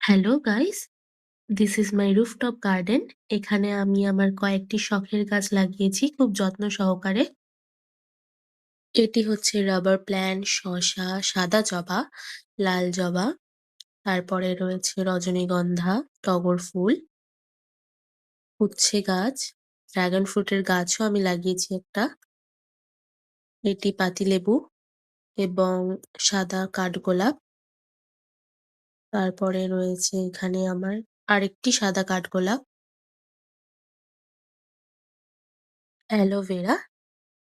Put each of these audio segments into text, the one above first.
Hello guys, this is my rooftop garden. এখানে আমি আমার কয়েকটি শখের গাছ লাগিয়েছি খুব যত্ন সহকারে। এটি হচ্ছে রাবার প্ল্যান্ট, শসা, সাদা জবা, লাল জবা, তারপরে রয়েছে রজনীগন্ধা, টগর ফুল, উচ্ছে গাছ, ড্রাগন ফ্রুটের গাছও আমি লাগিয়েছি একটা। এটি পাতিলেবু এবং সাদা কাঠগোলাপ। তারপরে রয়েছে এখানে আমার আরেকটি সাদা কাঠগোলাপ, অ্যালোভেরা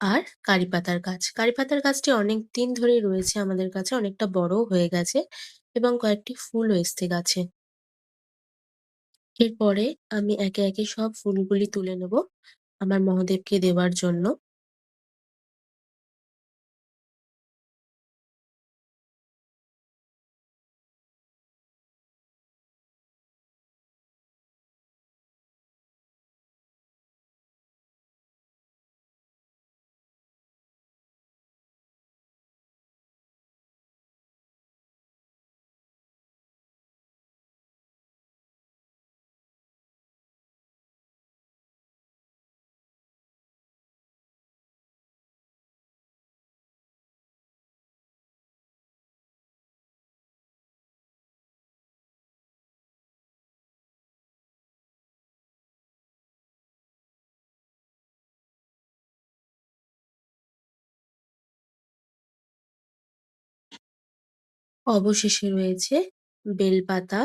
আর কারি পাতার গাছ। কারি পাতার গাছটি অনেকদিন ধরেই রয়েছে আমাদের কাছে, অনেকটা বড়ও হয়ে গেছে এবং কয়েকটি ফুলও এসছে গাছে। এরপরে আমি একে একে সব ফুলগুলি তুলে নেব আমার মহাদেবকে দেওয়ার জন্য। অবশেষে রয়েছে বেলপাতা।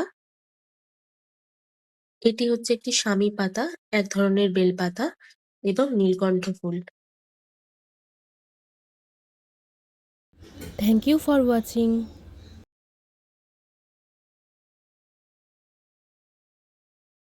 এটি হচ্ছে একটি স্বামী পাতা, এক ধরনের বেলপাতা এবং নীলকণ্ঠ ফুল। Thank you for watching.